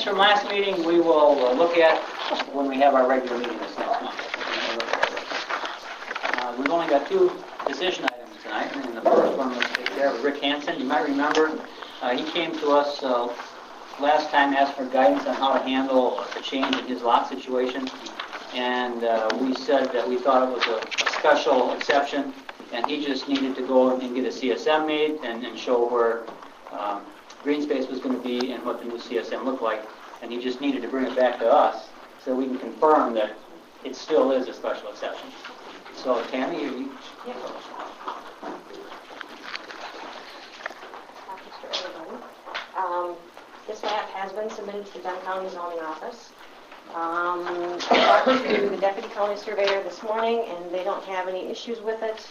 from last meeting we will look at when we have our regular meeting this next month. We've only got two decision items tonight, and the first one was taken care of Rick Hansen. You might remember he came to us last time, asked for guidance on how to handle a change in his lot situation, and we said that we thought it was a special exception, and he just needed to go and get a CSM made and show where green space was going to be and what the new CSM looked like, and he just needed to bring it back to us so we can confirm that it still is a special exception. So, Tammy, you... Yeah. Copies for everybody. This map has been submitted to the Dunn County Zoning Office. I talked to the Deputy County Surveyor this morning, and they don't have any issues with it.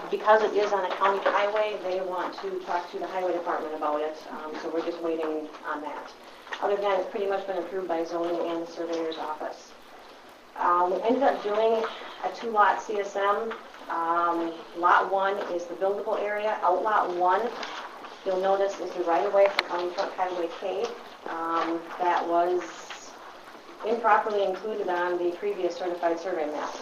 Because it is on a county highway, they want to talk to the Highway Department about it, so we're just waiting on that. Other than that, it's pretty much been approved by zoning and the Surveyor's Office. We ended up doing a two-lot CSM. Lot 1 is the buildable area. Outlot 1, you'll notice, is the right-of-way for County Front Highway K. That was improperly included on the previous certified survey map.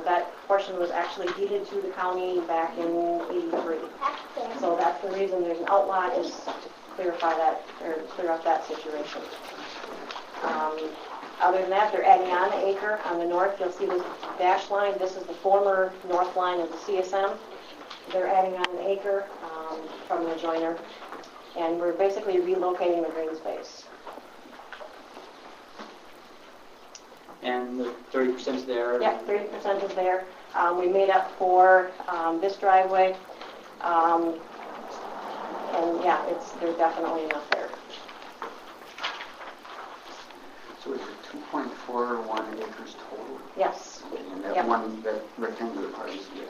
That portion was actually deeded to the county back in '83. So that's the reason there's an outlot, is to clarify that, or clear up that situation. Other than that, they're adding on an acre on the north. You'll see this dashed line. This is the former north line of the CSM. They're adding on an acre from the joiner, and we're basically relocating the green space. And the 30% is there? Yep, 30% is there. We made up for this driveway, and yeah, there's definitely enough there. So is it 2.41 acres total? Yes. And that Yep. one, that rectangular part is the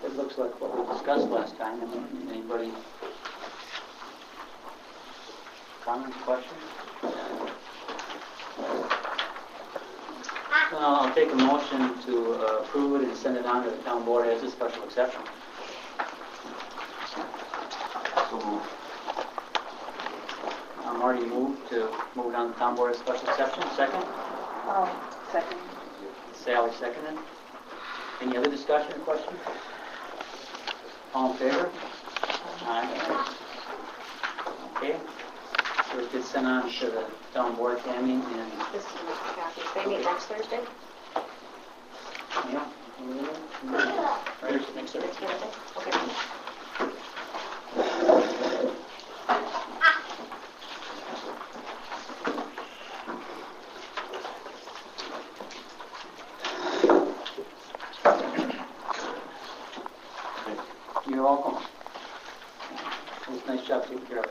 It looks like what we discussed last time. Anybody comments, questions? I'll take a motion to approve it and send it on to the town board as a special exception. So Marty moved to move it on to the town board as a special exception. Second? Second. Sally seconded. Any other discussion or questions? All in favor? Aye. Okay. So it gets sent on to the town board, Tammy, and... This is the copy. They meet next Thursday? Yeah. Right, next Thursday. Next Thursday? Okay. You're welcome. It was a nice job taking care of it.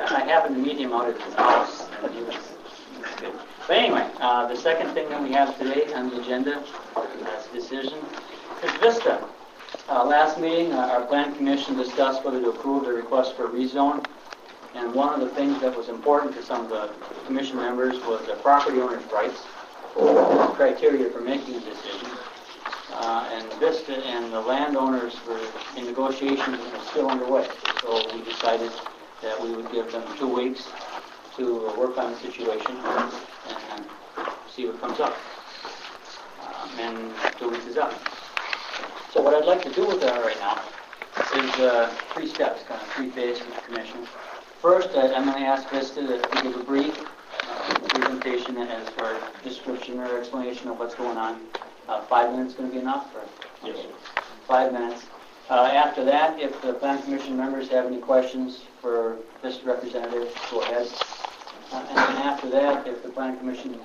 I happened to meet him out at his house, and he was good. But anyway, the second thing that we have today on the agenda, as a decision, is Vista. Last meeting, our plan commission discussed whether to approve the request for a rezone, and one of the things that was important to some of the commission members was the property owner's rights, criteria for making a decision. And Vista and the landowners were in negotiations and are still underway. So we decided that we would give them 2 weeks to work on the situation and see what comes up. And 2 weeks is up. So what I'd like to do with that right now is 3 steps, kind of 3 phases with the commission. First, I'm going to ask Vista to give a brief presentation as for description or explanation of what's going on. 5 minutes going to be enough? Or? Yes. 5 minutes. After that, if the Plan Commission members have any questions for this representative, go ahead. And then after that, if the Plan Commission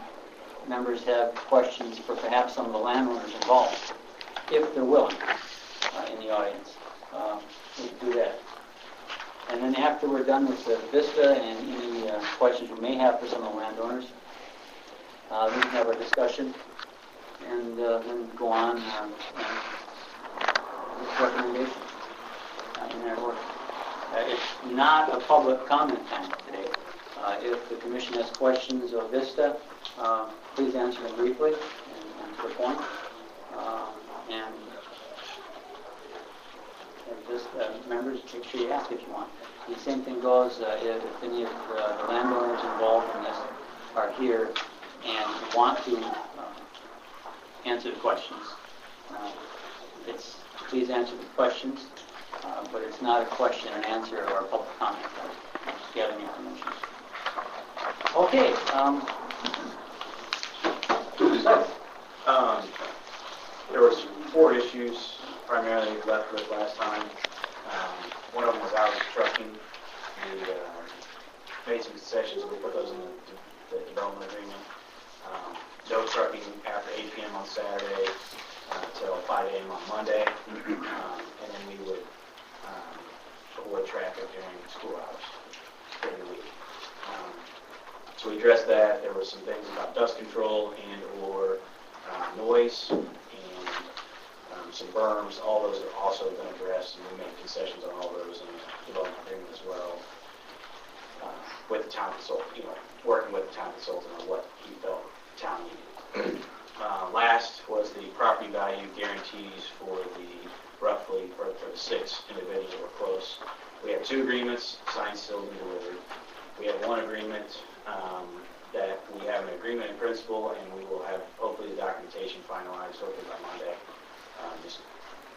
members have questions for perhaps some of the landowners involved, if they're willing, in the audience, we can do that. And then after we're done with the Vista and any questions we may have for some of the landowners, we can have a discussion and then go on with recommendations in that order. It's not a public comment time today. If the commission has questions of Vista Please answer them briefly and to the point. And just members, make sure you ask if you want. The same thing goes if any of the landowners involved in this are here and want to answer the questions. Please answer the questions, but it's not a question and answer or a public comment. Just gathering information. Okay. There was 4 issues primarily left with last time. One of them was hours of trucking. We made some concessions. We put those in the development agreement. No trucking after 8 p.m. on Saturday until 5 a.m. on Monday. And then we would avoid traffic during school hours during the week. So we addressed that. There were some things about dust control and or noise and some berms. All those are also been addressed, and we made concessions on all those in the development agreement as well. With the town consultant, working with the town consultant on what he felt the town needed. Last was the property value guarantees for the 6 individuals that were close. We have 2 agreements, signed, sealed, and delivered. We have 1 agreement that we have an agreement in principle, and we will have hopefully the documentation finalized hopefully by Monday. Just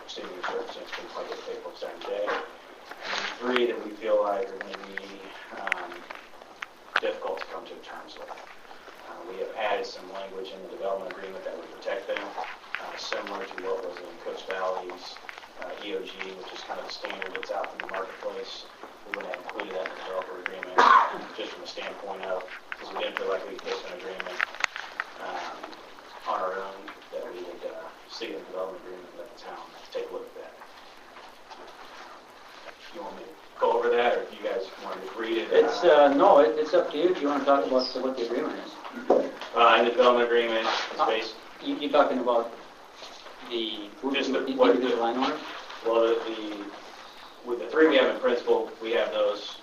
assuming the circumstances can plug the paperwork starting today. And 3 that we feel like are going to be difficult to come to terms with. We have added some language in the development agreement that would protect them, similar to what was in Coach Valley's EOG, which is kind of the standard that's out in the marketplace. We would have included that in the developer agreement, just from the standpoint of, because we didn't feel like we could get an agreement on our own, that we would see in the development agreement and let the town take a look at that. You want me to go over that, or if you guys want to read it? No, it's up to you if you want to talk about what the agreement is. In the development agreement, it's based. You're talking about the individual landowners? Well, with the 3 we have in principle, we have those.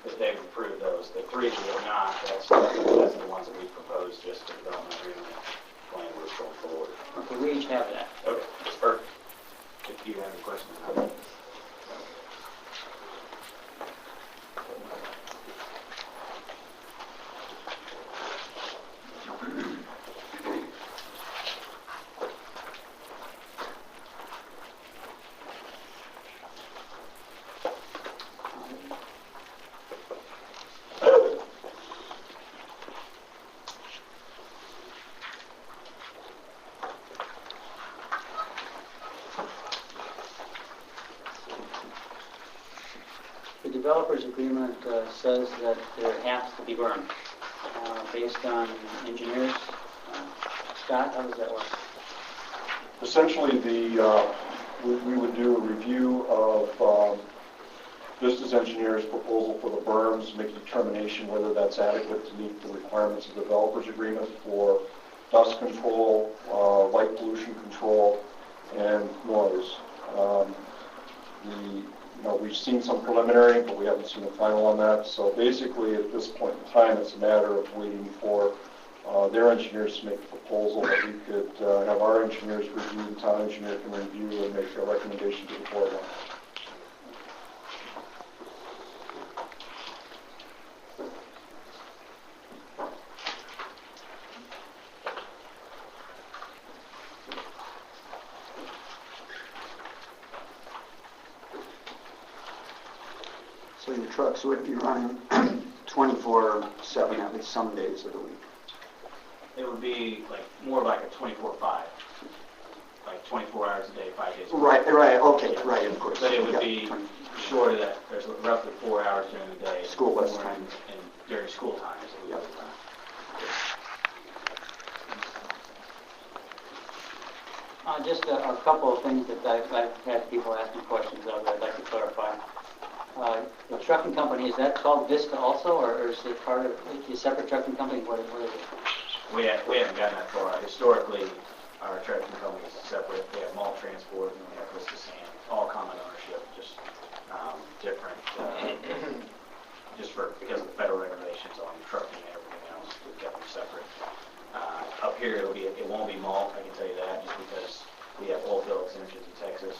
If they've approved those. The 3 that we have not, that's the ones that we proposed just to development agreement language going forward. Okay, we each have that. Okay, that's perfect. If you have any questions about it. The developer's agreement says that there has to be berm based on engineers. Scott, how does that work? Essentially, we would do a review of Vista's engineer's proposal for the berms, make a determination whether that's adequate to meet the requirements of the developer's agreement for dust control, light pollution control, and noise. We've seen some preliminary, but we haven't seen the final on that. So basically, at this point in time, it's a matter of waiting for their engineers to make a proposal that we could have our engineers review, the town engineer can review, and make a recommendation to the board on. So your trucks would be running 24/7, at least some days of the week. It would be more like a 24/5, like 24 hours a day, 5 days a week. Right, okay, right, of course. But it would be short of that. There's roughly 4 hours during the day. School bus time. And during school times. Yep. Just a couple of things that I've had people ask me questions of that I'd like to clarify. The trucking company, is that called Vista also, or is it part of a separate trucking company? What is it? We haven't gotten that far. Historically, our trucking company is separate. We have malt transport and we have Vista Sand, all common ownership, just different, just because of the federal regulations on trucking and everything else. We've here, it won't be mulch, I can tell you that, just because we have oil field exemptions in Texas,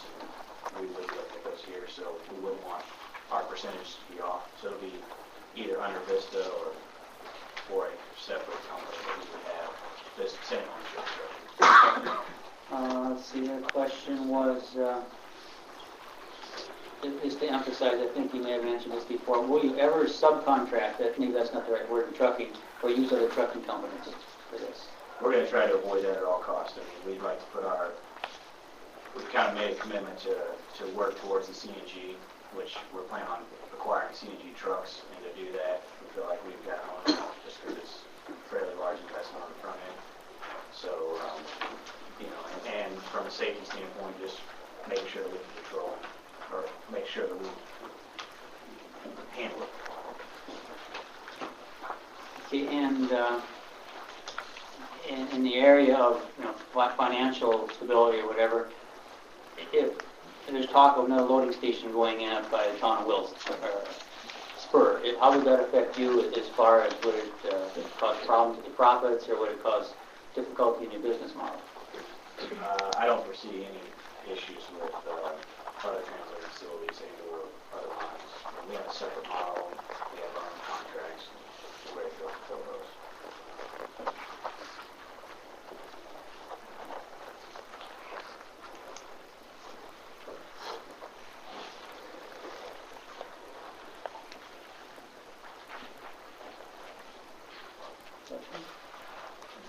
and we wouldn't look at those here, so we wouldn't want our percentage to be off. So it'll be either under Vista or a separate company that we would have this same ownership structure. Let's see, the question was, just to emphasize, I think you may have mentioned this before, will you ever subcontract, maybe that's not the right word in trucking, or use other trucking companies for this? We're going to try to avoid that at all costs. I mean, we'd like to we've kind of made a commitment to work towards the CNG, which we're planning on acquiring CNG trucks, and to do that, we feel like we've got on just because it's a fairly large investment on the front end. So, and from a safety standpoint, just making sure that we can control or make sure that we handle it. Okay, and in the area of financial stability or whatever, if there's talk of another loading station going in by the town of Wilson, or Spur, how would that affect you as far as would it cause problems with the profits, or would it cause difficulty in your business model? I don't foresee any issues with other translator facilities and/or other lines. We have a separate model. We have our own contracts. We're ready to go fulfill those.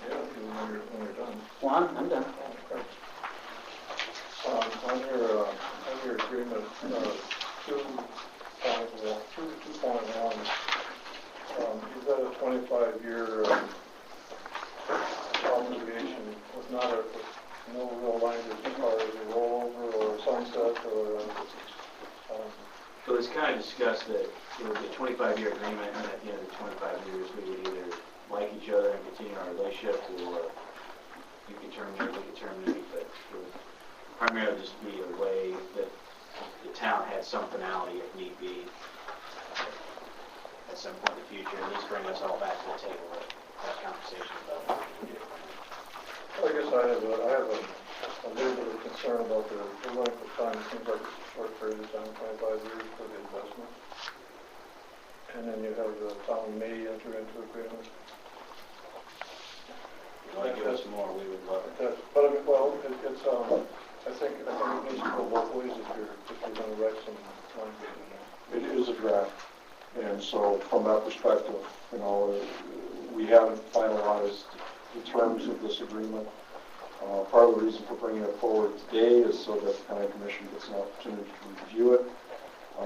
Yeah, when you're done. Well, I'm done. On your agreement, 2.1, you've got a 25-year obligation with no real language as far as a rollover or a sunset or So it's kind of discussed that it would be a 25-year agreement, and at the end of the 25 years, we would either like each other and continue our relationship, or you could terminate, we could terminate, but it would primarily just be a way that the town had some finality if need be at some point in the future, at least bring us all back to the table and have conversation about what we can do. Well, I guess I have a little bit of concern about the length of time. It seems like it's a short period of time, 25 years for the investment. And then you have the town may enter into agreement. If you want to give us more, we would love it. But I mean, well, I think it needs to go both ways if you're going to write some language in there. It is a draft, and so from that perspective, we haven't finalized the terms of this agreement. Part of the reason for bringing it forward today is so that the County Commission gets an opportunity to review it. I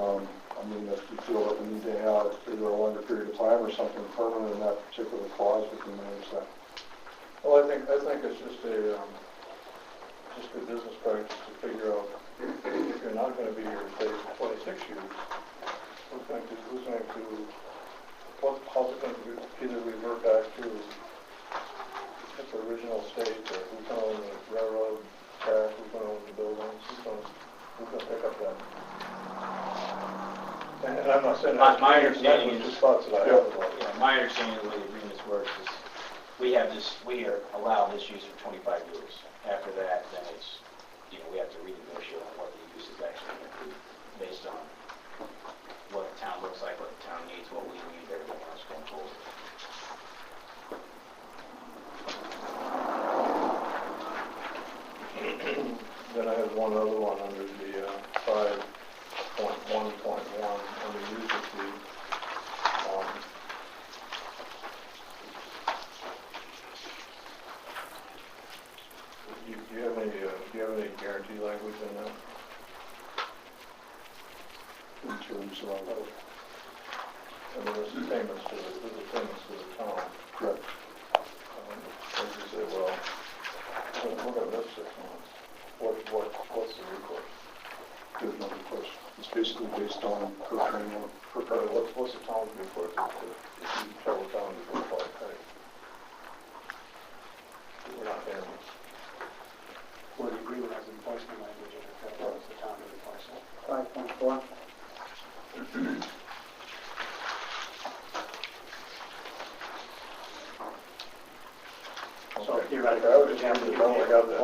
mean, if you feel that we need to have either a longer period of time or something permanent in that particular clause, we can manage that. Well, I think it's just a good business practice to figure out if you're not going to be here, say, 26 years, how's it going to either revert back to its original state, or who's going to own the railroad track, who's going to own the buildings, who's going to pick up that. And I'm not saying my understanding is just thoughts that I have about it. Yeah, my understanding of the way the agreements work is we are allowed this use for 25 years. After that, then it's, we have to renegotiate on what the use is actually going to be based on what the town looks like, what the town needs, what we need, everything else going forward. Then I have one other one under the 5.1.1 under user fee. Do you have any guarantee language in that? In terms of, I mean, this is payments to the town. Correct. As you say, well, we're going to miss 6 months. What's the recourse? There's no recourse. It's basically based on per framework. What's the town's recourse if you tell the town to go apply pay? We're not paying this. Well, the agreement has enforcement language in it that allows the town to enforce it. 5.4. So After the bell, I got the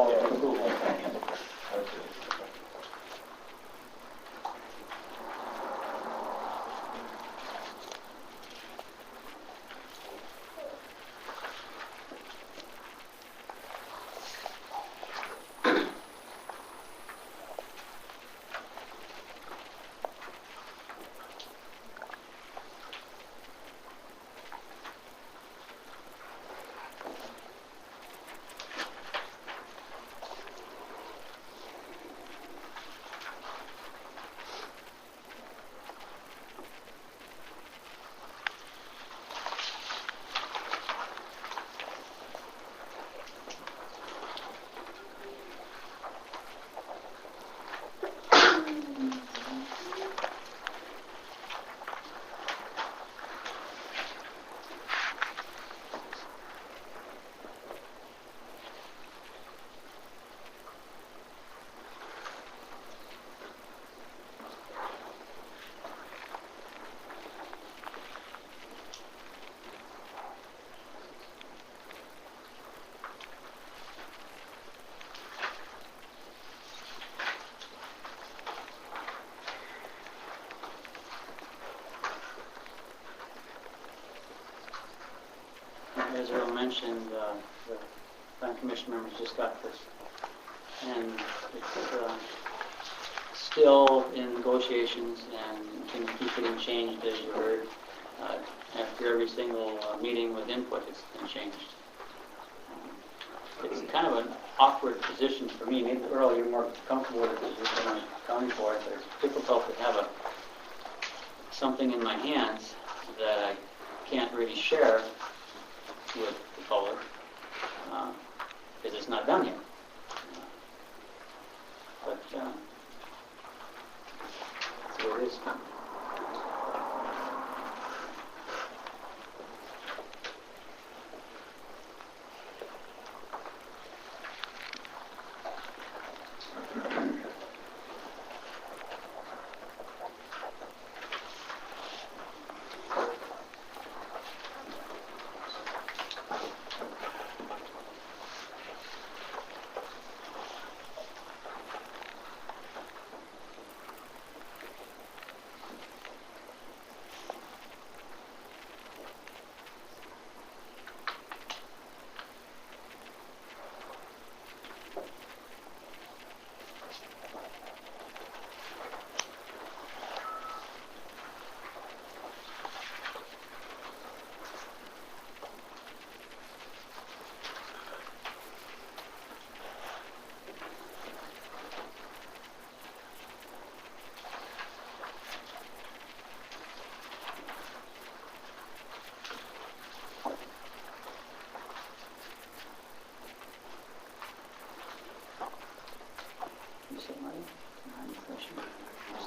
As Earl mentioned, the Plan Commission members just got this, and it's still in negotiations and can keep getting changed, as you heard. After every single meeting with input, it's been changed. It's kind of an awkward position for me. Maybe Earl, you're more comfortable with it because you're accounting for it, but it's difficult to have something in my hands that I can't really share with the public because it's not done yet. But that's what it is.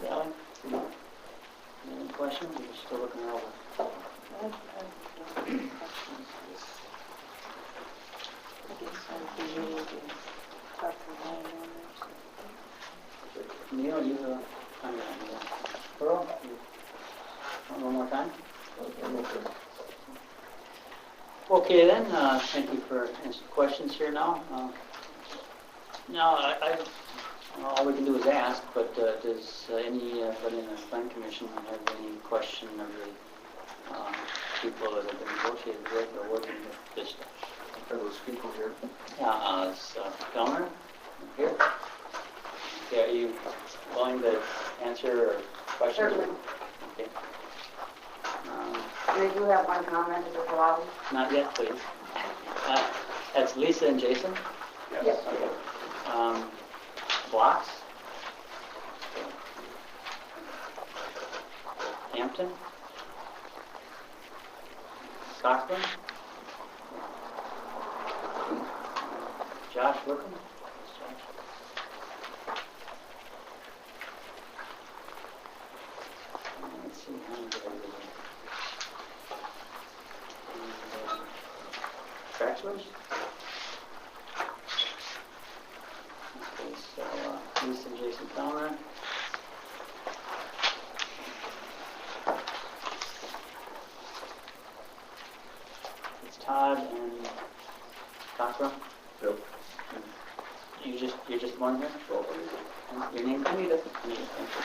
Sally? Any questions? You're still looking it over. Neil, you Pearl, you want one more time? Okay then, thank you for answering questions here now. Now, all we can do is ask, but does anybody in the Plan Commission have any question of the people that have been negotiated with or working with Vista? Are those people here? Yeah, it's Kellner here. Yeah, are you willing to answer questions? Certainly. Okay. I do have one comment, is it allowed? Not yet, please. That's Lisa and Jason? Yes. Okay. Blocks? Hampton? Cochran? Josh Wickham? Let's see, how many did I do? Tracklers? Okay, so Lisa and Jason Kellner. It's Todd and Cochran. Yep. your name? Anita. Anita, thank you.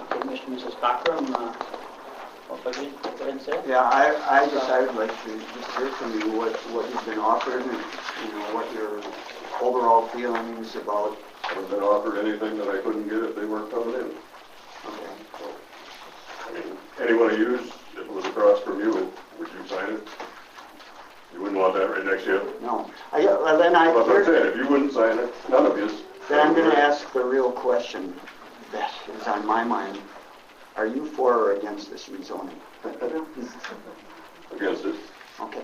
Okay, Mr. and Mrs. Cockrum, what did you go ahead and say? Yeah, I guess I would like to just hear from you what you've been offered and, what your overall feelings about. I haven't been offered anything that I couldn't get if they weren't coming in. Okay. So, I mean, anyone of you, if it was across from you, would you sign it? You wouldn't want that right next to you? No. Well, that's what I'm saying, if you wouldn't sign it, none of you. Then I'm going to ask the real question that is on my mind. Are you for or against this rezoning? Against it. Okay.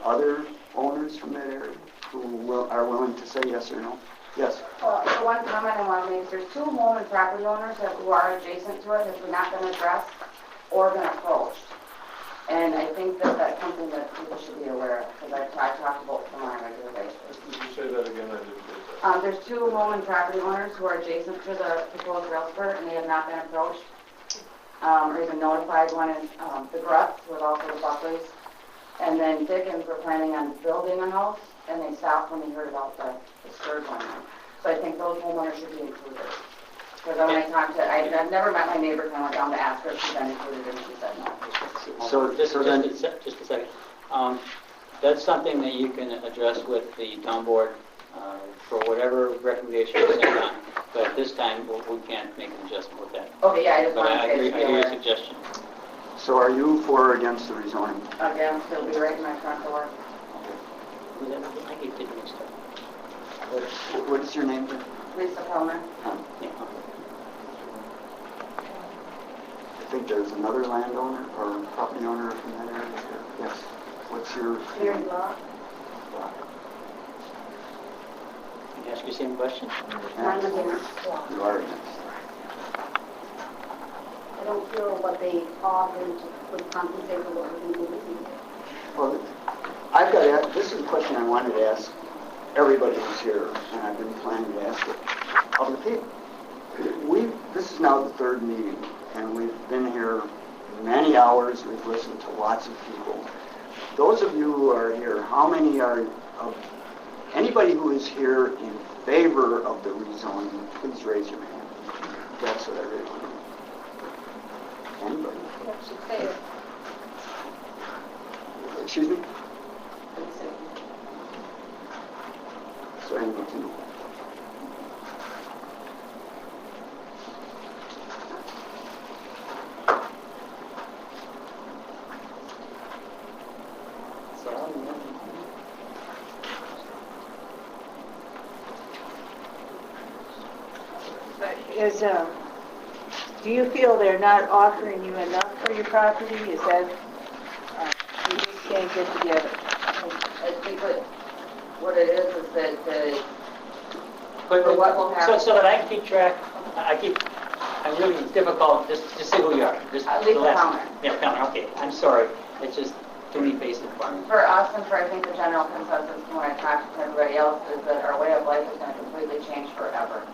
Other owners from that area who are willing to say yes or no? Yes. Well, the one comment I want to make is there's two home and property owners who are adjacent to it, have not been addressed or been approached. And I think that that's something that people should be aware of, because I talked about them on a regular basis. Did you say that again? I didn't get that. There's two home and property owners who are adjacent to the proposed rail spur, and they have not been approached or even notified. One is the Grutts, who is also the Buckleys, and then Dickens were planning on building a house, and they stopped when they heard about the spur going on. So I think those homeowners should be included. Because when I talked to, I've never met my neighbor, and I went down to ask her if she's been included, and she said no. Just a second. That's something that you can address with the town board for whatever recommendation you send on. But at this time, we can't make an adjustment with that. Okay, yeah, I just But wanted I to agree, be I hear your aware. suggestion. So are you for or against the rezoning? Again, it'll be right in my front door. I keep getting mixed up. What is your name? Lisa Kellner. Yeah. I think there's another landowner or property owner from that area. Yes. What's your Mary Block. Can you ask your same question? I'm the neighbor. You are against. I don't feel what they offered would compensate for what we can do. Well, I've got this is a question I wanted to ask everybody who's here, and I've been planning to ask it of the people. This is now the third meeting, and we've been here many hours. We've listened to lots of people. Those of you who are here, how many are anybody who is here in favor of the rezoning? Please raise your hand. That's what I really want to know. Anybody? Excuse me? So anyone can. Do you feel they're not offering you enough for your property? Is that, you just can't get together? I think what it is that for what will happen. So that I can keep track, I'm really, it's difficult, just say who you are. Just Lisa the last- Palmer. Yeah, Palmer, okay, I'm sorry. It's just too many faces for me. For us and for I think the general consensus when I talk to everybody else is that our way of life is going to completely change forever.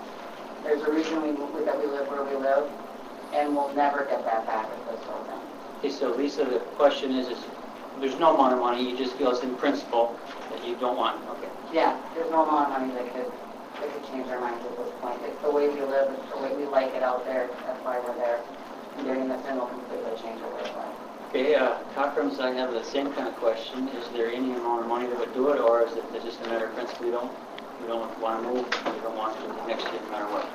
There's a reason that we live where we live, and we'll never get that back if this goes in. Okay, so Lisa, the question is there's no amount of money, you just feel it's in principle that you don't want, okay. Yeah, there's no amount of money that could change our minds at this point. It's the way we live, it's the way we like it out there, that's why we're there. And doing this in will completely change our way of life. Okay, Cockrum's, I have the same kind of question. Is there any amount of money that would do it, or is it just a matter of principle? You don't want to move, you don't want to next year no matter what?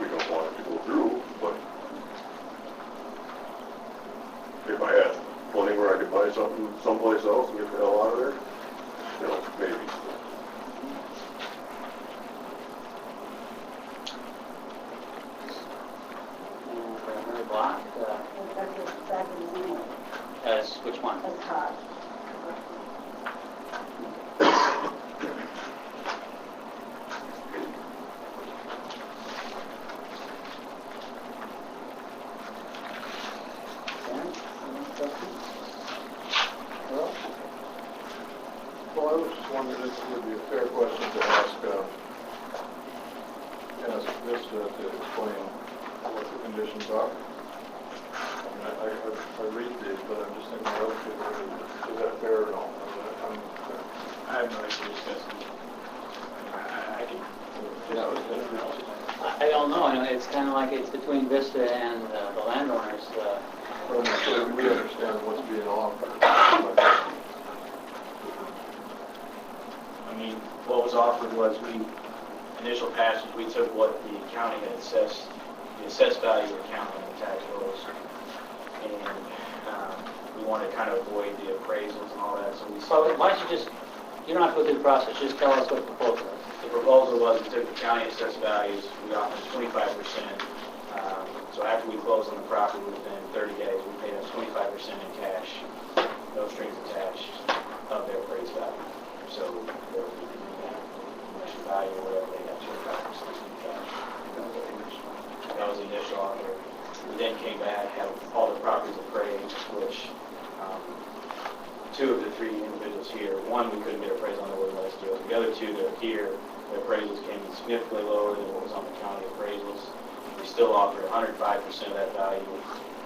We don't want it to go through, but if I had money where I could buy something someplace else and get the hell out of there, maybe. And for another block, That's exactly the same. as which one? That's hard. Dan, any questions? Well, I was just wondering if it would be a fair question to ask Vista to explain what the conditions are. I mean, I read these, but I'm just thinking, is that fair or not? I have no issue discussing. I can. I don't know. It's kind of like it's between Vista and the landowners. Well, so we understand what's being offered. I mean, what was offered was initial passage, we took what the county had assessed, the assessed value of the county on the tax rolls. And we wanted to kind of avoid the appraisals and all that, so we... So why don't you don't have to go through the process, just tell us what the proposal is. The proposal was we took the county assessed values, we offered 25%. So after we closed on the property within 30 days, we paid us 25% in cash, no strings attached, of their appraised value. So there would be initial value or whatever, they got 25% in cash. That was the initial offer. We then came back, had all the properties appraised, which two of the three individuals here, one we couldn't get appraised on the last deal. The other two that are here, their appraisals came in significantly lower than what was on the county appraisals. We still offered 105% of that value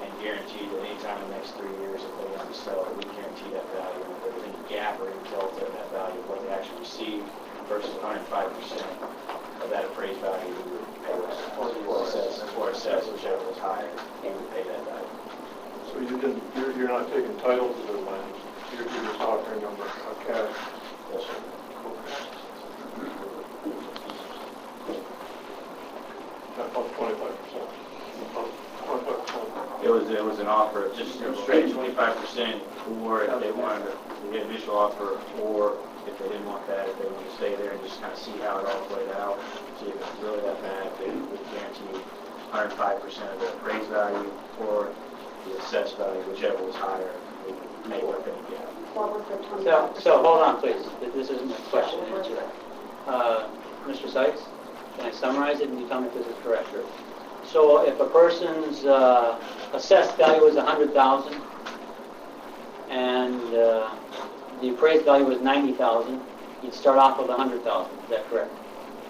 and guaranteed that anytime in the next 3 years if they want to sell it, we guarantee that value. And if there was any gap or any delta in that value of what they actually received versus 105% of that appraised value, we would pay or assess whichever was higher, and we would pay that value. So you're not taking title to the land, you're just offering them a cash. Yes, sir. Up 25%. It was an offer of just straight 25%, or if they wanted to get an initial offer, or if they didn't want that, if they wanted to stay there and just kind of see how it all played out, see if it's really that bad, they would guarantee 105% of the appraised value or the assessed value, whichever was higher, we would make up any gap. What was the 25%? So hold on, please. This isn't a question and answer. Mr. Sykes, can I summarize it and you tell me if this is correct? Sure. So if a person's assessed value is $100,000 and the appraised value was $90,000, you'd start off with $100,000. Is that correct?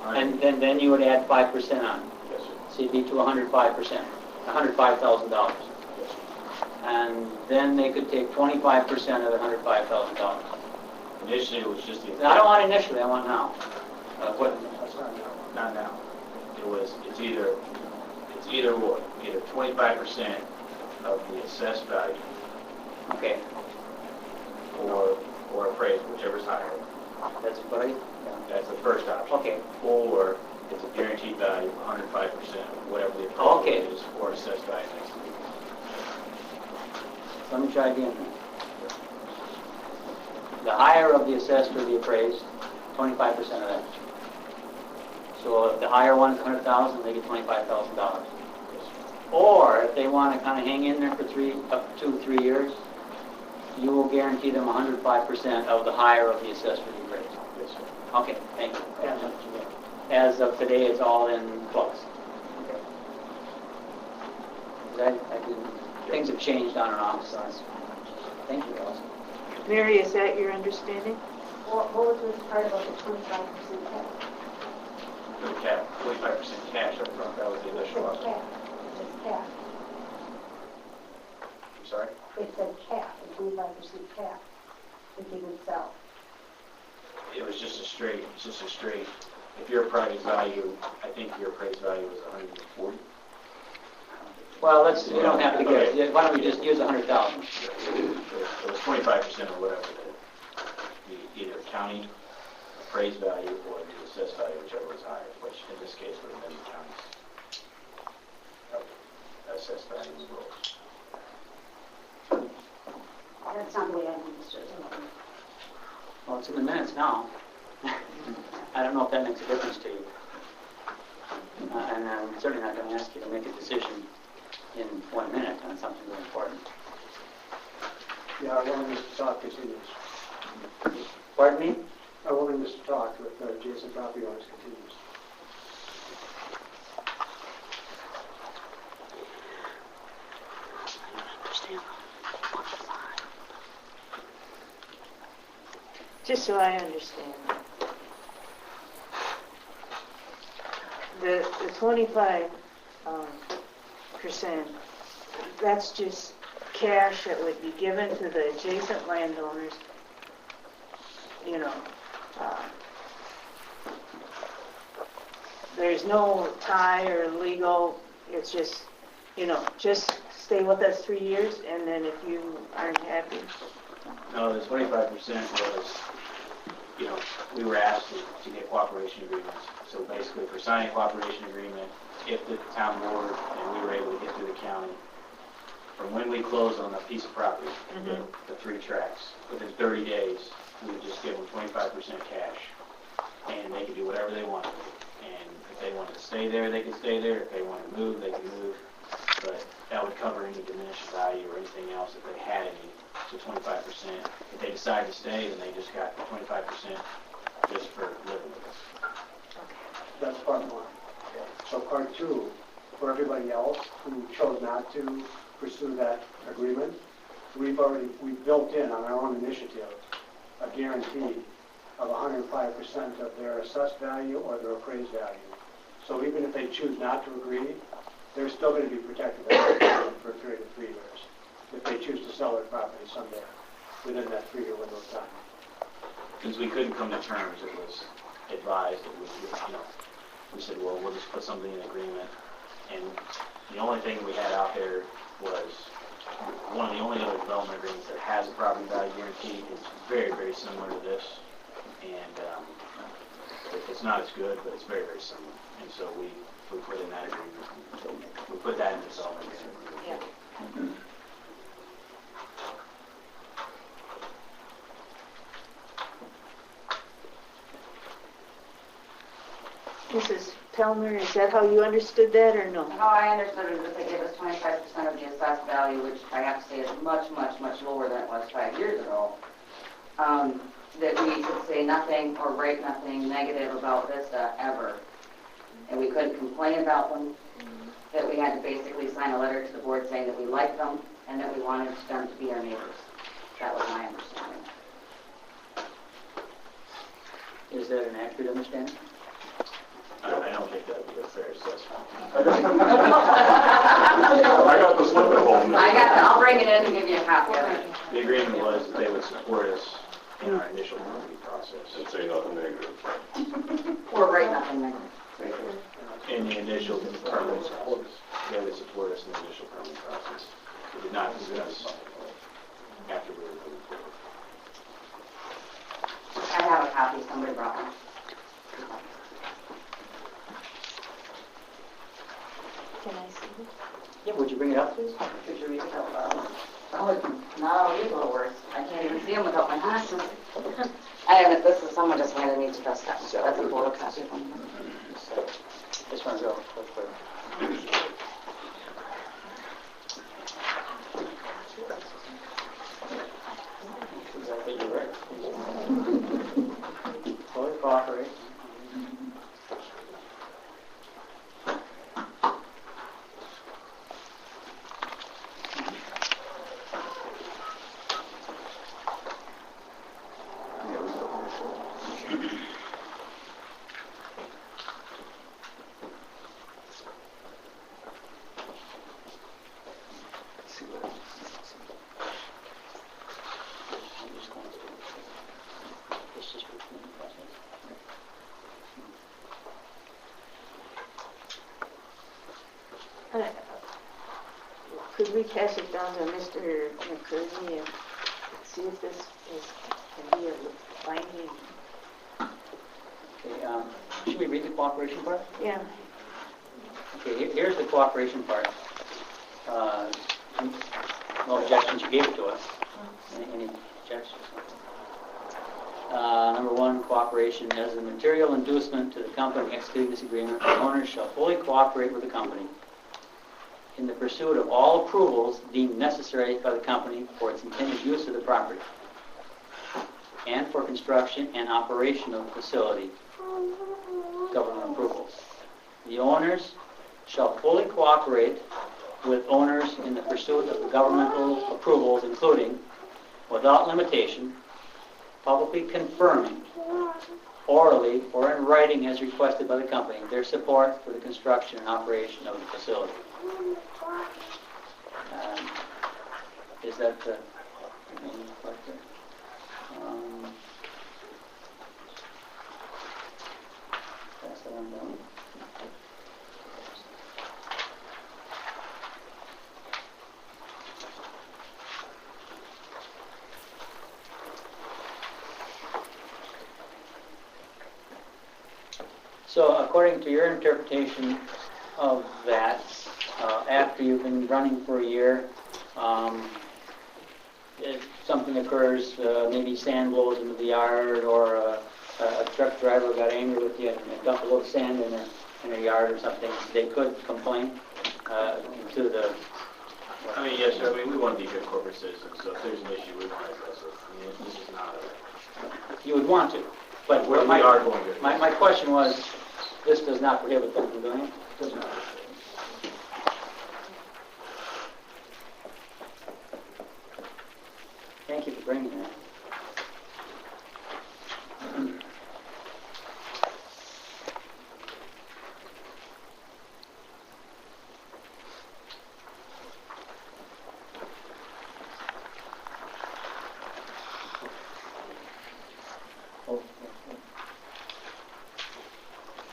And then you would add 5% on. Yes, sir. So you'd be to 105%, $105,000. And then they could take 25% of the $105,000. Initially, it was just the... I don't want initially, I want now. Not now. It's either what? Either 25% of the assessed value, Okay, or appraised, whichever's higher. that's what I... That's the first option. Okay. Or it's a guaranteed value of 105% of whatever the appraisal Okay. is, or assessed value next to it. Let me try again. The higher of the assessed or the appraised, 25% of that. So if the higher one is $100,000, they get $25,000. Or if they want to kind of hang in there for up to 3 years, you will guarantee them 105% of the higher of the assessed or the appraised. Yes, sir. Okay, thank you. As of today, it's all in flux. Okay. Things have changed on and off, so that's, thank you, Alice. Mary, is that your understanding? What was this part about the 25% cap? The cap, 25% cash up front, that was the It initial said offer. cap. It says cap. I'm sorry? It said cap, a 25% cap, if you would sell. It was just a straight, if your appraised value, I think your appraised value was 140. Well, we don't have to get it. Why don't we just use 100,000? It was 25% or whatever, the either county appraised value or the assessed value, whichever was higher, which in this case would have been the county's assessed value as well. That's not the way I understood it. Well, it's in the minutes now. I don't know if that makes a difference to you. And I'm certainly not going to ask you to make a decision in 1 minute on something really important. Yeah, our willingness to talk continues. Pardon me? Our willingness to talk with adjacent property owners continues. just so I understand. The 25%, that's just cash that would be given to the adjacent landowners, you know. There's no tie or legal, it's just, you know, just stay with us 3 years, and then if you aren't happy. No, the 25% was, you know, we were asked to get cooperation agreements. So basically, for signing a cooperation agreement, if the town board and we were able to get through the county, from when we closed on a piece of property, the 3 tracks, within 30 days, we would just give them 25% cash, and they could do whatever they wanted. And if they wanted to stay there, they could stay there. If they wanted to move, they could move. But that would cover any diminished value or anything else if they had any. So 25%. If they decide to stay, then they just got 25% just for living with us. That's part one. So part two, for everybody else who chose not to pursue that agreement, we've built in on our own initiative a guarantee of 105% of their assessed value or their appraised value. So even if they choose not to agree, they're still going to be protected for a period of 3 years if they choose to sell their property someday within that 3-year window of time. Since we couldn't come to terms, it was advised that we said, well, we'll just put something in agreement. And the only thing we had out there was one of the only other development agreements that has a property value guarantee. It's very, very similar to this. And it's not as good, but it's very, very similar. And so we put in that agreement. We put that in the development agreement. Yeah. Mrs. Pelmer, is that how you understood that, or no? How I understood it is that they gave us 25% of the assessed value, which I have to say is much, much, much lower than it was 5 years ago. That we could say nothing or write nothing negative about Vista ever. And we couldn't complain about them. That we had to basically sign a letter to the board saying that we liked them and that we wanted them to be our neighbors. That was my understanding. Is that an accurate understanding? I don't think that would be a fair assessment. I got the slip at home. I got it. I'll bring it in and give you a copy of it. The agreement was that they would support us in our initial permitting process. And say nothing negative. Or write nothing negative. In the initial permitting process, they would support us in the initial permitting process. They did not discuss after we were moving forward. I have a copy. Somebody brought one. Can I see it? Yeah, would you bring it up, please? Could you read it out loud? Oh, no, these are worse. I can't even see them without my glasses. I haven't, this is someone just handed me to dust up. So that's a photocopy of one. This one go. Go for it. Exactly, you're right. Fully cooperate. Could we pass it down to Mr. McCurdy and see if this can be a binding? Okay, should we read the cooperation part? Yeah. Okay, here's the cooperation part. No objections, you gave it to us. Any objections? Number one, cooperation. As a material inducement to the company executing this agreement, the owners shall fully cooperate with the company in the pursuit of all approvals deemed necessary by the company for its intended use of the property and for construction and operation of the facility, government approvals. The owners shall fully cooperate with owners in the pursuit of the governmental approvals, including, without limitation, publicly confirming, orally or in writing as requested by the company, their support for the construction and operation of the facility. Is that the main part there? Pass that one down. So according to your interpretation of that, after you've been running for a year, if something occurs, maybe sand blows into the yard, or a truck driver got angry with you and dumped a little sand in their yard or something, they could complain to the... I mean, yes, sir. I mean, we want to be good corporate citizens, so if there's an issue, we want to address it. I mean, this is not a... You would want to, but We are going to. my question was, this does not prohibit them from doing it? Does not. Thank you for bringing that.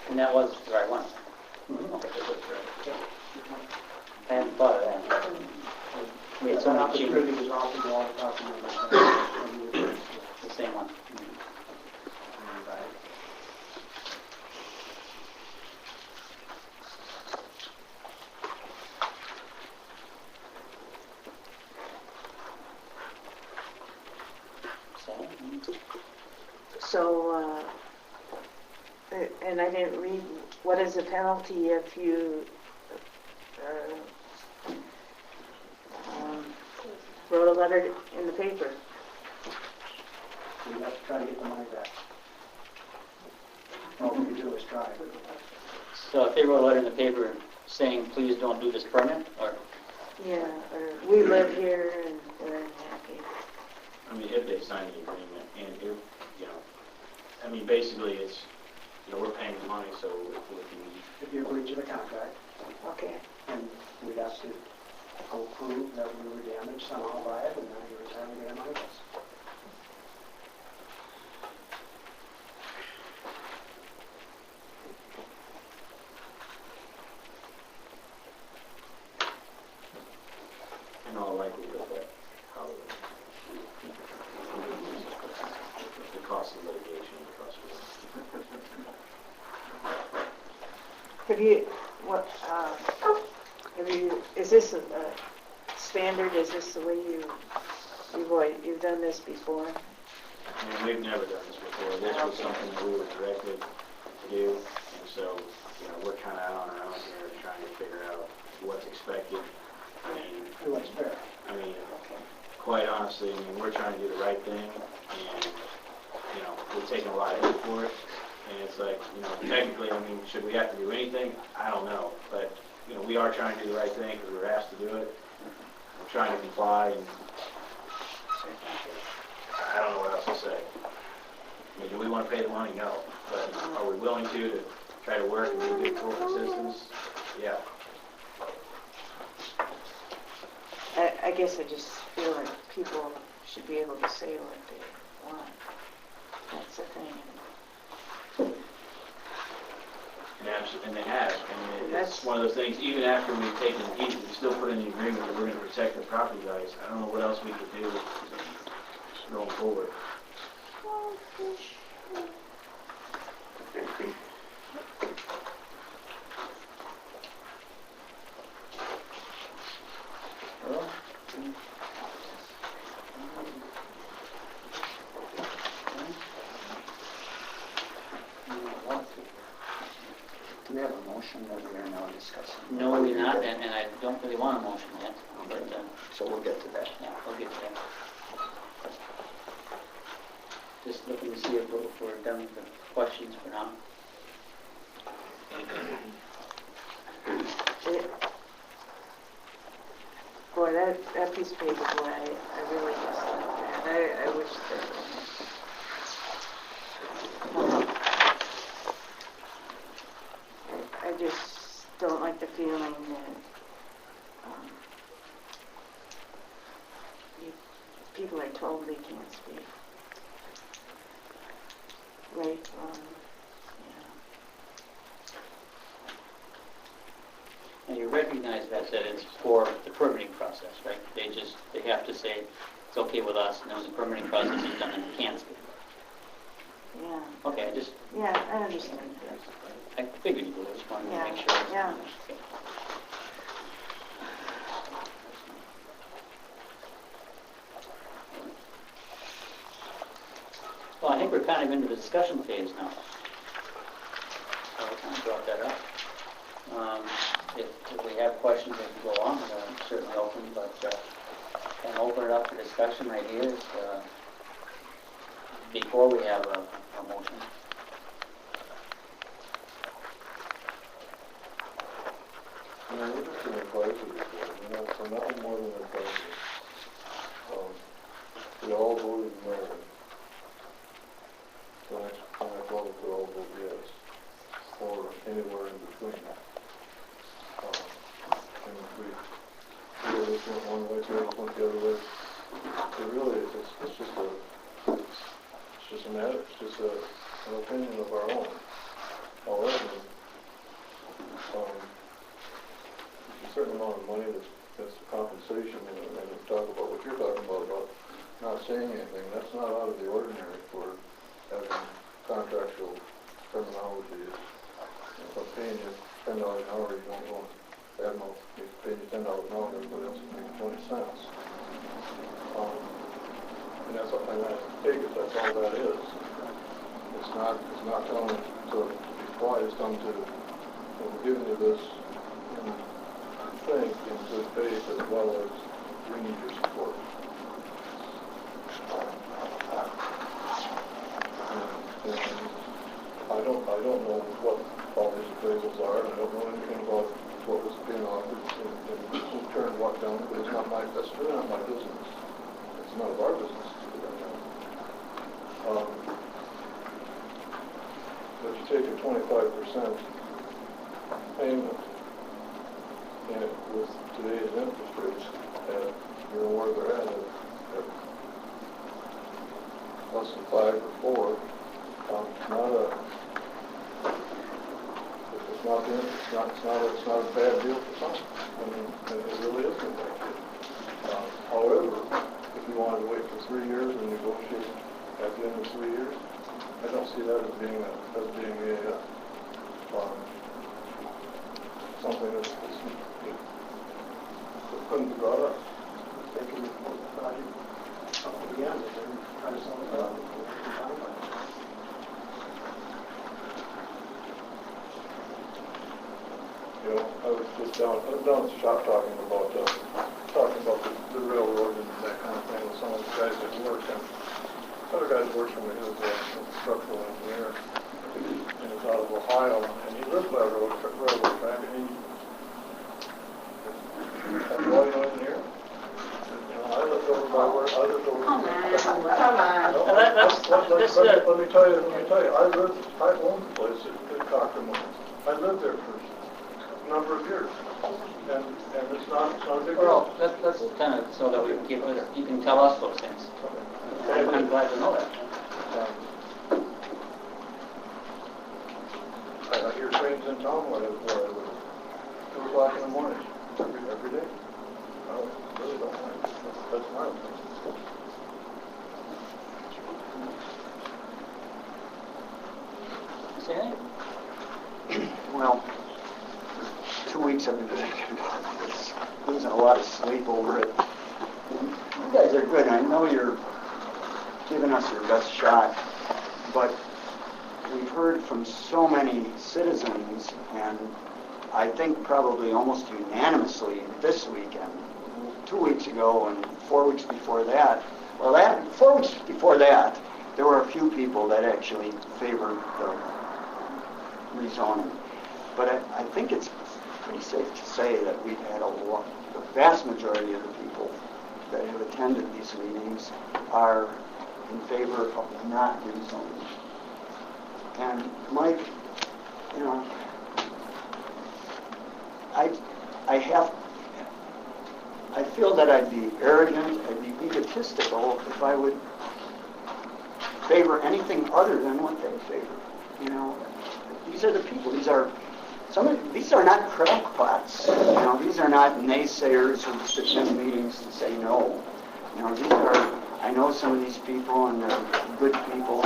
And that was the right one. Okay. I hadn't thought of that. We had so An many opportunity cheaters. was offered to all the property owners. The same one. So, and I didn't read, what is the penalty if you wrote a letter in the paper? We have to try to get the money back. All we can do is try. So if they wrote a letter in the paper saying, please don't do this permit, or... Yeah, or we live here and we're unhappy. I mean, if they sign the agreement, and if, you know, I mean, basically, it's, you know, we're paying the money, so If you breach of the contract, Okay. and we'd have to go prove that we were damaged somehow by it, and then you're having to get money back. in all likelihood, that probably the cost of litigation, the cost of... Have you, is this a standard, is this the way you've done this before? I mean, we've never done this before. This was something that we were directed to do, and so, you know, we're kind of out on our own here trying to figure out what's expected. And, Do what's fair. I mean, quite honestly, I mean, we're trying to do the right thing, and, you know, we're taking a lot of hit for it. And it's like, you know, technically, I mean, should we have to do anything? I don't know. But, you know, we are trying to do the right thing because we're asked to do it. We're trying to comply, and I don't know what else to say. I mean, do we want to pay the money? No. But are we willing to try to work and be good corporate citizens? Yeah. I guess I just feel like people should be able to say what they want. That's the thing. And they have. I mean, it's one of those things, even after we've taken the heat, we still put in the agreement that we're going to protect the property values. I don't know what else we could do going forward. Do we have a motion that we are now discussing? No, we're not, and I don't really want a motion yet, but, So we'll get to that. yeah, we'll get to that. Just looking to see if we're done with the questions for now. Boy, that piece of paper, boy, I really just like that. I wish that feeling that people are told they can't speak. Right, And you recognize that it's for the permitting process, right? They have to say, it's okay with us, and then the permitting process is done and they can't speak. yeah, Okay, yeah, I understand. I figured you would, I just wanted to Yeah, make sure. yeah. Okay. Well, I think we're kind of into the discussion phase now. So I kind of brought that up. If we have questions as we go on, I'm certainly open, but kind of open it up for discussion, ideas, before we have a motion. We're just an advisory board, for nothing more than advisory. We all voted no. The next time I voted, we all vote yes, or anywhere in between. And we this went one way, this went the other way. It really, it's just an opinion of our own. However, a certain amount of money that's the compensation, and we talk about what you're talking about not saying anything. That's not out of the ordinary for having contractual terminology. If I'm paying you $10 an hour, you don't want Admiral, he's paying you $10 an hour, everybody else is paying 20 cents. And that's all, and I take it, that's all that is. It's not telling to be quiet, it's telling to, we're giving you this thing in good faith as well as we need your support. And I don't know what all these appraisals are, and I don't know anything about what was being offered and who turned what down, but that's really not my business. It's none of our business to do that now. But you take a 25% payment, and with today's interest rates, you know where they're at less than 5 or 4, it's not a bad deal for some. I mean, it really isn't a bad deal. However, if you wanted to wait for 3 years and negotiate at the end of 3 years, I don't see that as being something that couldn't be brought up. Thinking of the project up to the end, and then try to solve it out. You know, I was down at the shop talking about the railroad and that kind of thing with some of the guys that work, and other guys working with his structural engineer, and he's out of Ohio, and he lives by a railroad track, and he's a audio engineer. You know, I lived over by where I lived over. Come on. Let me tell you, I owned the place at Cochran Mines. I lived there for a number of years, and it's not a big deal. Well, that's kind of so that we can keep it, you can tell us those things. I'm glad to know that. I hear trains in town where I live. 2 o'clock in the morning, every day. I really don't mind. That's my opinion. Say anything? Well, 2 weeks I've been thinking about this, losing a lot of sleep over it. You guys are good. I know you're giving us your best shot, but we've heard from so many citizens, and I think probably almost unanimously this weekend, 2 weeks ago and 4 weeks before that, 4 weeks before that, there were a few people that actually favored the rezoning. But I think it's pretty safe to say that we've had the vast majority of the people that have attended these meetings are in favor of not rezoning. And Mike, you know, I feel that I'd be arrogant, I'd be egotistical if I would favor anything other than what they favor. You know, these are the people. These are not crackpots. You know, these are not naysayers who sit in meetings to say no. You know, I know some of these people, and they're good people,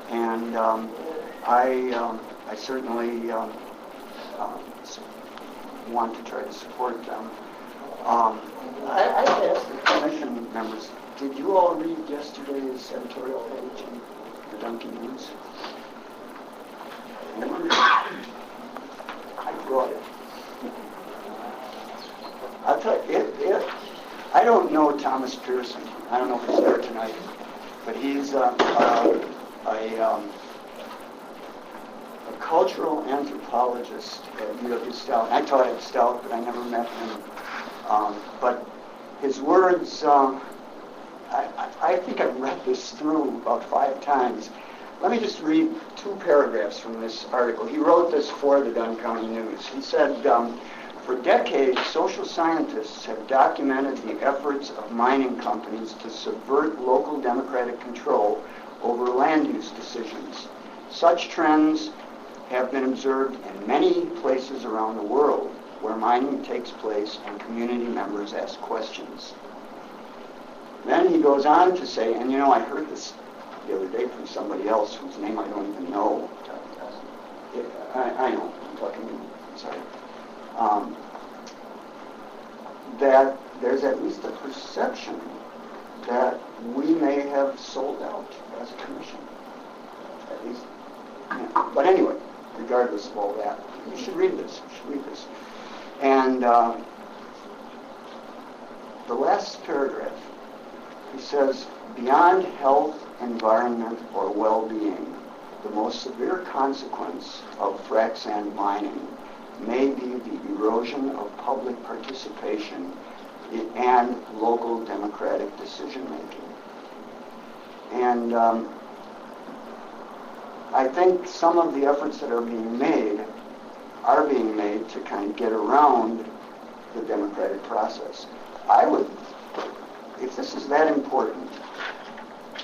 and I certainly want to try to support them. I'd ask the commission members, did you all read yesterday's editorial page in the Dunkin' News? Anyone? I brought it. I'll tell you, I don't know Thomas Pearson. I don't know if he's there tonight, but he's a cultural anthropologist at UW Stout. I taught at Stout, but I never met him. But his words, I think I've read this through about 5 times. Let me just read 2 paragraphs from this article. He wrote this for the Dunn County News. He said, for decades, social scientists have documented the efforts of mining companies to subvert local democratic control over land use decisions. Such trends have been observed in many places around the world where mining takes place and community members ask questions. Then he goes on to say, and you know, I heard this the other day from somebody else whose name I don't even know. I know, I'm talking, sorry. That there's at least a perception that we may have sold out as a commission. At least, yeah. But anyway, regardless of all that, you should read this. You should read this. And the last paragraph, he says, beyond health, environment, or well-being, the most severe consequence of frac sand mining may be the erosion of public participation and local democratic decision-making. And I think some of the efforts that are being made to kind of get around the democratic process. If this is that important,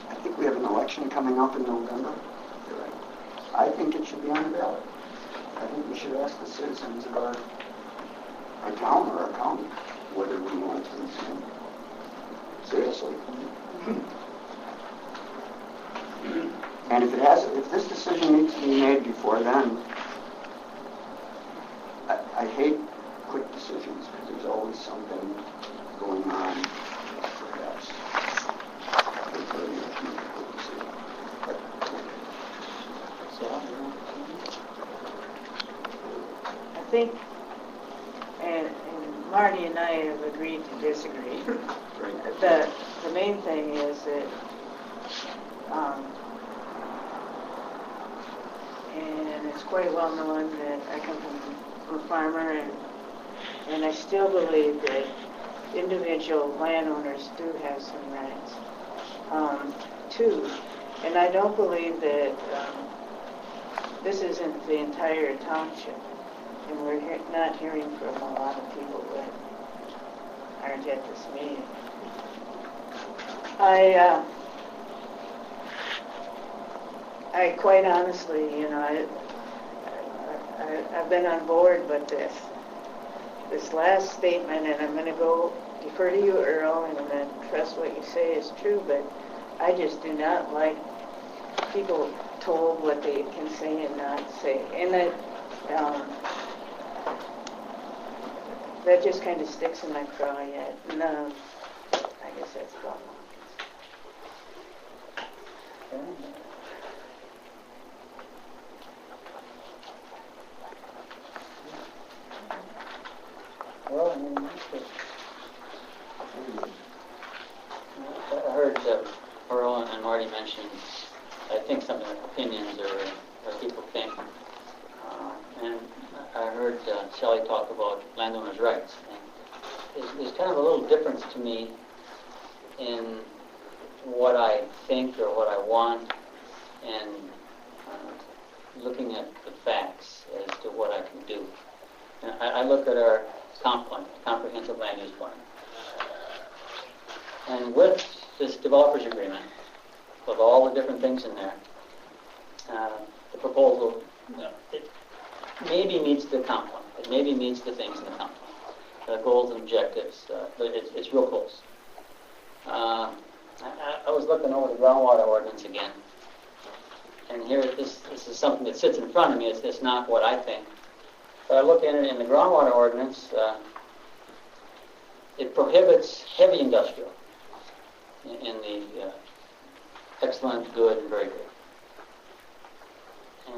I think we have an election coming up in November. I think it should be on the ballot. I think we should ask the citizens of our town or our county whether we want to rescind. Seriously. And if this decision needs to be made before then, I hate quick decisions because there's always something going on, perhaps. I think, and Marty and I have agreed to disagree. The main thing is that, and it's quite well known that I come from a farmer, and I still believe that individual landowners do have some rights, too. And I don't believe that this isn't the entire township, and we're not hearing from a lot of people that aren't at this meeting. I quite honestly, you know, I've been on board, but this last statement, and I'm going to go defer to you, Earl, and I'm going to trust what you say is true, but I just do not like people told what they can say and not say. And that just kind of sticks in my craw yet. And I guess that's about all. Well, I mean, I heard Earl and Marty mention, I think something like opinions or what people think. And I heard Shelley talk about landowners' rights. And there's kind of a little difference to me in what I think or what I want and looking at the facts as to what I can do. And I look at our comp plan, comprehensive land use plan. And with this developer's agreement, with all the different things in there, the proposal, it maybe meets the comp plan. It maybe meets the things in the comp plan, the goals and objectives. But it's real close. I was looking over the groundwater ordinance again, and here this is something that sits in front of me. It's not what I think. But I look at it in the groundwater ordinance. It prohibits heavy industrial in the excellent, good, and very good.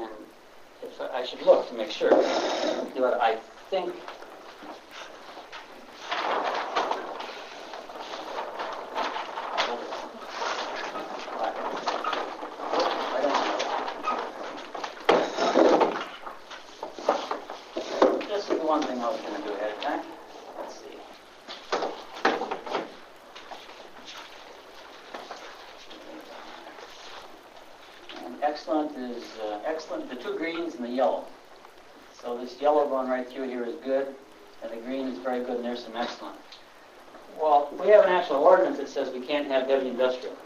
And if I should look to make sure, but I think this is the one thing I was going to do ahead of time. Let's see. And excellent is excellent. The two greens and the yellow. So this yellow going right through here is good, and the green is very good, and there's some excellent. Well, we have an actual ordinance that says we can't have heavy industrial.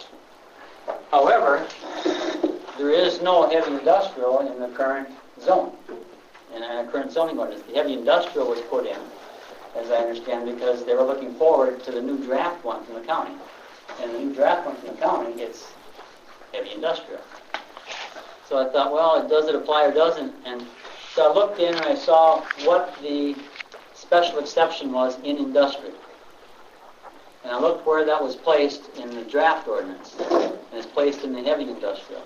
However, there is no heavy industrial in the current zone, in our current zoning ordinance. The heavy industrial was put in, as I understand, because they were looking forward to the new draft one from the county. And the new draft one from the county, it's heavy industrial. So I thought, well, does it apply or doesn't? And so I looked in and I saw what the special exception was in industrial. And I looked where that was placed in the draft ordinance. And it's placed in the heavy industrial.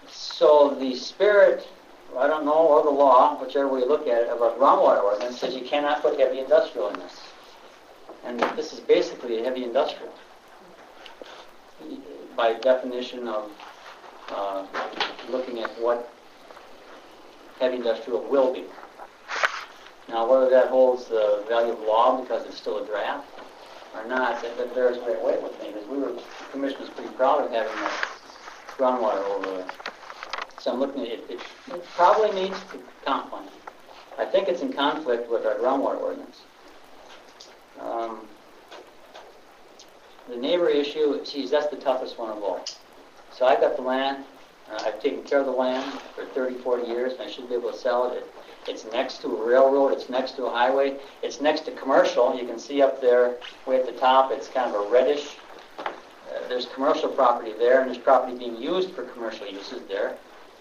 So the spirit, I don't know, or the law, whichever way you look at it, of our groundwater ordinance says you cannot put heavy industrial in this. And this is basically a heavy industrial, by definition of looking at what heavy industrial will be. Now, whether that holds the value of law because it's still a draft or not, that bears great weight with me, because the commission was pretty proud of having that groundwater overlay. So I'm looking at it. It probably meets the comp plan. I think it's in conflict with our groundwater ordinance. The neighbor issue, geez, that's the toughest one of all. So I've got the land. I've taken care of the land for 30, 40 years, and I should be able to sell it. It's next to a railroad. It's next to a highway. It's next to commercial. You can see up there, way at the top, it's kind of a reddish. There's commercial property there, and there's property being used for commercial uses there.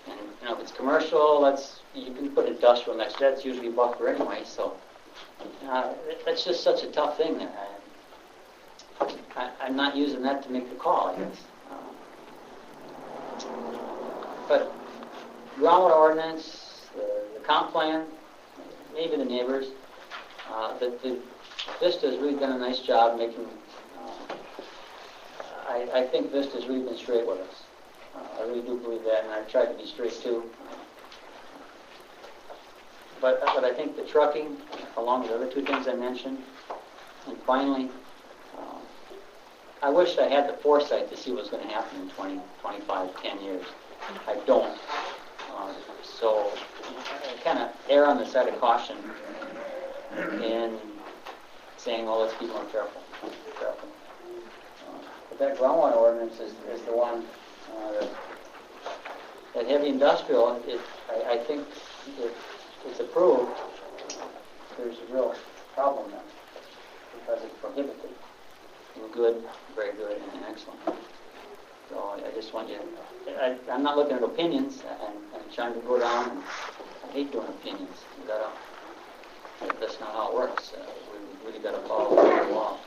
And if it's commercial, you can put industrial next to that. It's usually a buffer anyway. So that's just such a tough thing there. I'm not using that to make the call, I guess. But groundwater ordinance, the comp plan, maybe the neighbors, the Vista has really done a nice job making. I think Vista's really been straight with us. I really do believe that, and I've tried to be straight too. But I think the trucking, along with the other two things I mentioned, and finally, I wish I had the foresight to see what's going to happen in 20, 25, 10 years. I don't. So I kind of err on the side of caution in saying, well, let's be more careful. But that groundwater ordinance is the one that heavy industrial, I think if it's approved, there's a real problem there because it's prohibited in good, very good, and excellent. So I just want you, I'm not looking at opinions and trying to go down, and I hate doing opinions. That's not how it works. We really got to follow the law.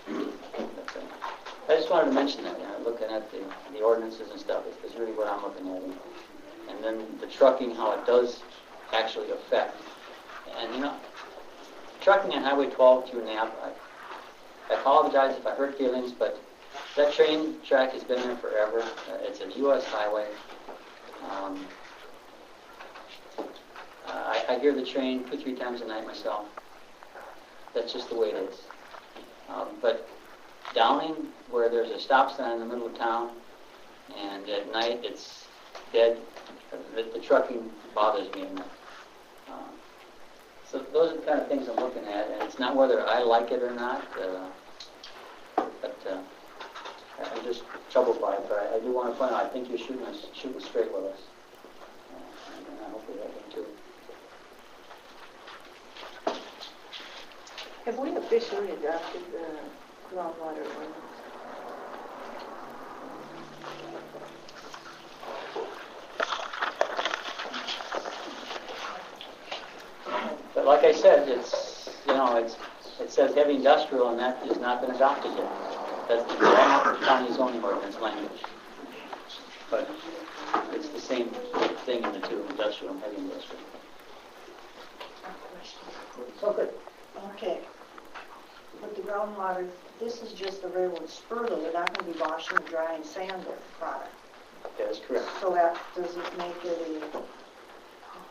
I just wanted to mention that, looking at the ordinances and stuff is really what I'm looking at. And then the trucking, how it does actually affect. And trucking on Highway 12 through Napa, I apologize if I hurt feelings, but that train track has been there forever. It's a U.S. highway. I hear the train 2-3 times a night myself. That's just the way it is. But Downing, where there's a stop sign in the middle of town, and at night it's dead, the trucking bothers me enough. So those are the kind of things I'm looking at, and it's not whether I like it or not, but I'm just troubled by it. But I do want to point out, I think you're shooting straight with us, and I hope we have them too. Have we officially adopted the groundwater ordinance? But like I said, it says heavy industrial, and that has not been adopted yet. That's the county zoning ordinance language. But it's the same thing in the two, industrial and heavy industrial. So good. Okay. With the groundwater, this is just the railroad spur, though. They're not going to be washing and drying sand with the product. That is correct. So that, does it make it an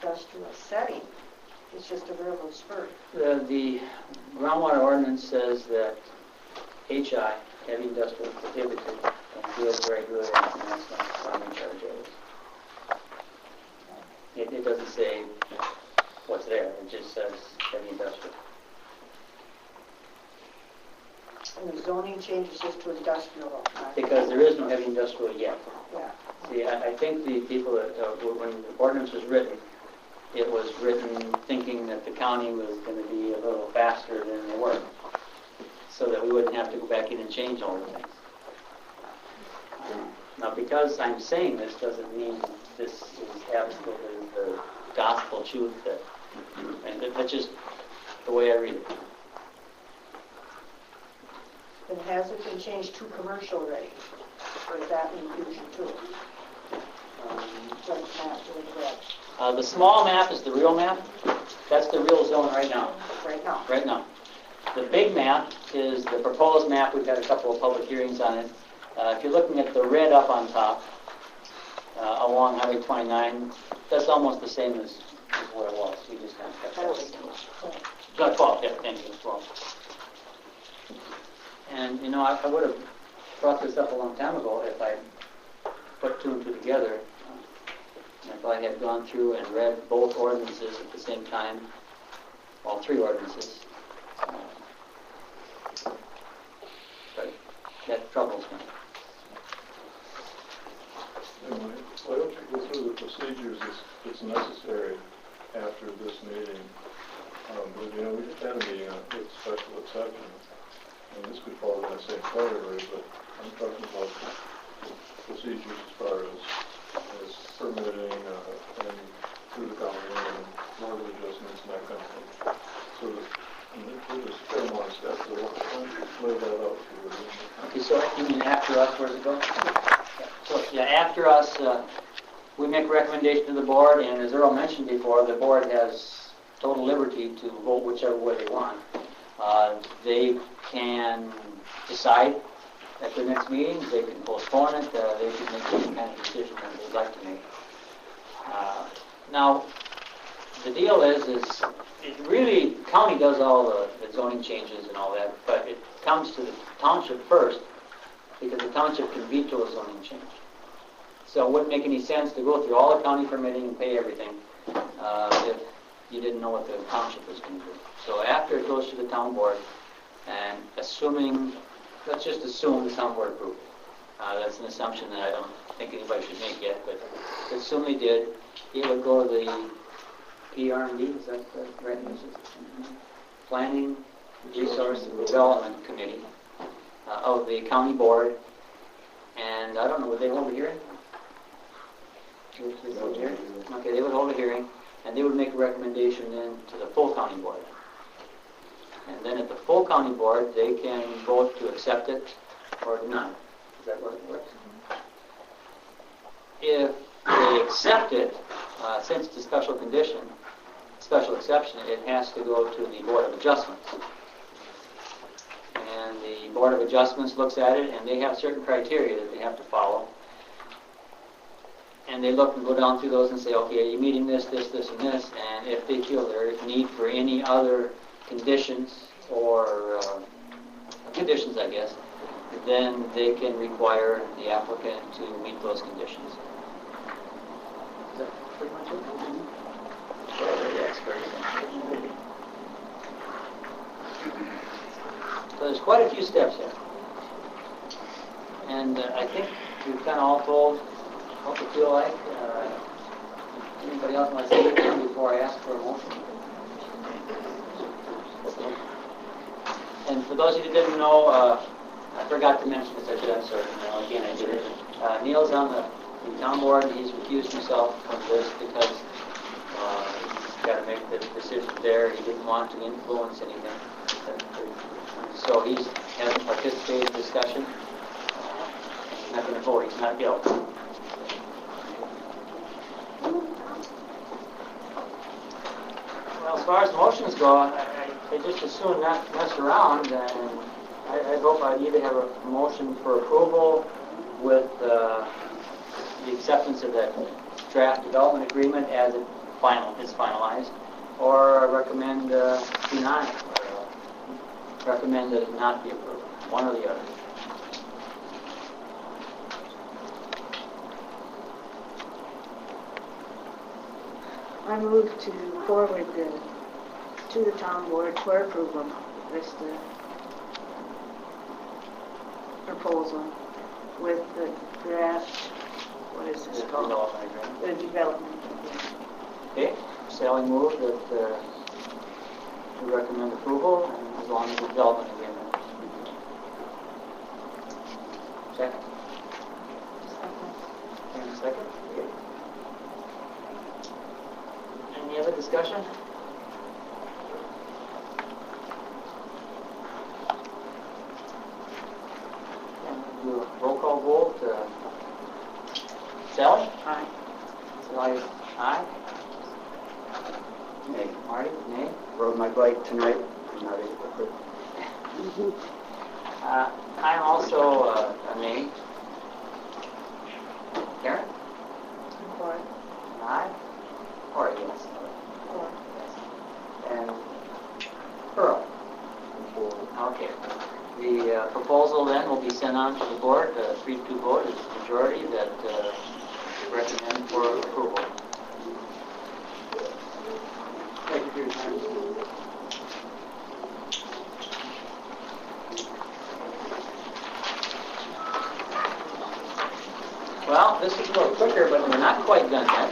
industrial setting? It's just a railroad spur. The groundwater ordinance says that HI, heavy industrial, prohibited, and good, very good, and that's not what I'm in charge of. It doesn't say what's there. It just says heavy industrial. And the zoning changes just to industrial. Right? Because there is no heavy industrial yet. Yeah. See, I think the people that, when the ordinance was written, it was written thinking that the county was going to be a little faster than they were, so that we wouldn't have to go back in and change all the things. Now, because I'm saying this doesn't mean this is absolutely the gospel truth, and that's just the way I read it. And has it been changed to commercial already? Or is that in fusion too? Like map with red. The small map is the real map. That's the real zone right now. Right now. Right now. The big map is the proposed map. We've had a couple of public hearings on it. If you're looking at the red up on top, along Highway 29, that's almost the same as what it was. We just kind of kept that. 12, yeah, thank you, 12. And, you know, I would have brought this up a long time ago if I put two and two together. If I had gone through and read both ordinances at the same time, all three ordinances. But that troubles me. Anyway, why don't you go through the procedures that's necessary after this meeting? Because, you know, we just had a meeting on with special exception, and this could fall in the same category, but I'm talking about procedures as far as permitting and through the county and border adjustments and that kind of thing. So there's a fair amount of steps to why don't you lay that out for you? Okay, so you mean after us, where does it go? So, yeah, after us, we make a recommendation to the board, and as Earl mentioned before, the board has total liberty to vote whichever way they want. They can decide at their next meeting, they can postpone it, they can make any kind of decision that they'd like to make. Now, the deal is it really, county does all the zoning changes and all that, but it comes to the township first, because the township can veto a zoning change. So it wouldn't make any sense to go through all the county permitting and pay everything if you didn't know what the township was going to do. So after it goes to the town board, and assuming, let's just assume the town board approved. That's an assumption that I don't think anybody should make yet, but assume they did, it would go to the PRD, is that the right message? Planning Resource Development Committee of the county board, and I don't know, would they hold a hearing? Okay, they would hold a hearing, and they would make a recommendation then to the full county board. And then at the full county board, they can vote to accept it or deny. Is that what it works? If they accept it, since it's a special condition, special exception, it has to go to the Board of Adjustments. And the Board of Adjustments looks at it, and they have certain criteria that they have to follow. And they look and go down through those and say, okay, you're meeting this, this, this, and this, and if they feel there is need for any other conditions or conditions, I guess, then they can require the applicant to meet those conditions. Is that pretty much it? Well, the experts. quite a few steps here. And I think we've kind of all told what we feel like. Anybody else want to say anything before I ask for a motion? And for those of you who didn't know, I forgot to mention this, I should have, sorry. Again, I did it. Neil's on the town board, and he's recused himself from this because he's got to make the decision there. He didn't want to influence anything. So he hasn't participated in discussion. He's not going to vote. He's not guilty. Well, as far as motions go, I just assume not mess around, and I hope I'd either have a motion for approval with the acceptance of that draft development agreement as it is finalized, or I recommend deny, or recommend that it not be approved, one or the other. I move to forward to the town board for approval this proposal with the draft, what is this called? Development agreement. The development agreement. Okay, Sally moved that we recommend approval, and as long as the development agreement. Second? And second? Okay. Any other discussion? And do a roll call vote. Sally? Aye. Sally, aye. Nay. Marty, nay. Rode my bike tonight. I'm not able to quit. I'm also a nay. Karen? For. Aye. Or a yes. For. And Earl? Okay. The proposal then will be sent on to the board. 3-2 vote is the majority that recommend for approval. Thank you for your time. Well, this is a little quicker, but we're not quite done yet.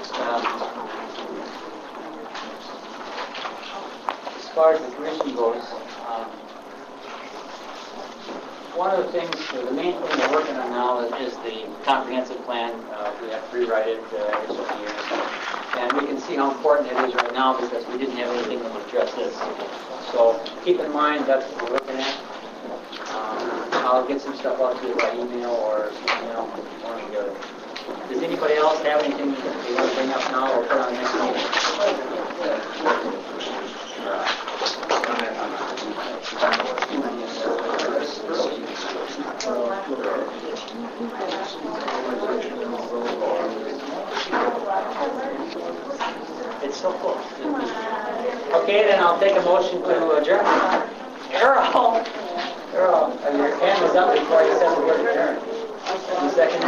As far as the commission goes, one of the things, the main thing we're working on now is the comprehensive plan. We have to rewrite it every so many years. And we can see how important it is right now because we didn't have anything that would address this. So keep in mind that's what we're looking at. I'll get some stuff out to you by email or email, one or the other. Does anybody else have anything they want to bring up now or put on next meeting? It's so cool. Okay, then I'll take a motion to adjourn. Errol, your hand was up before you said the word adjourn. Second.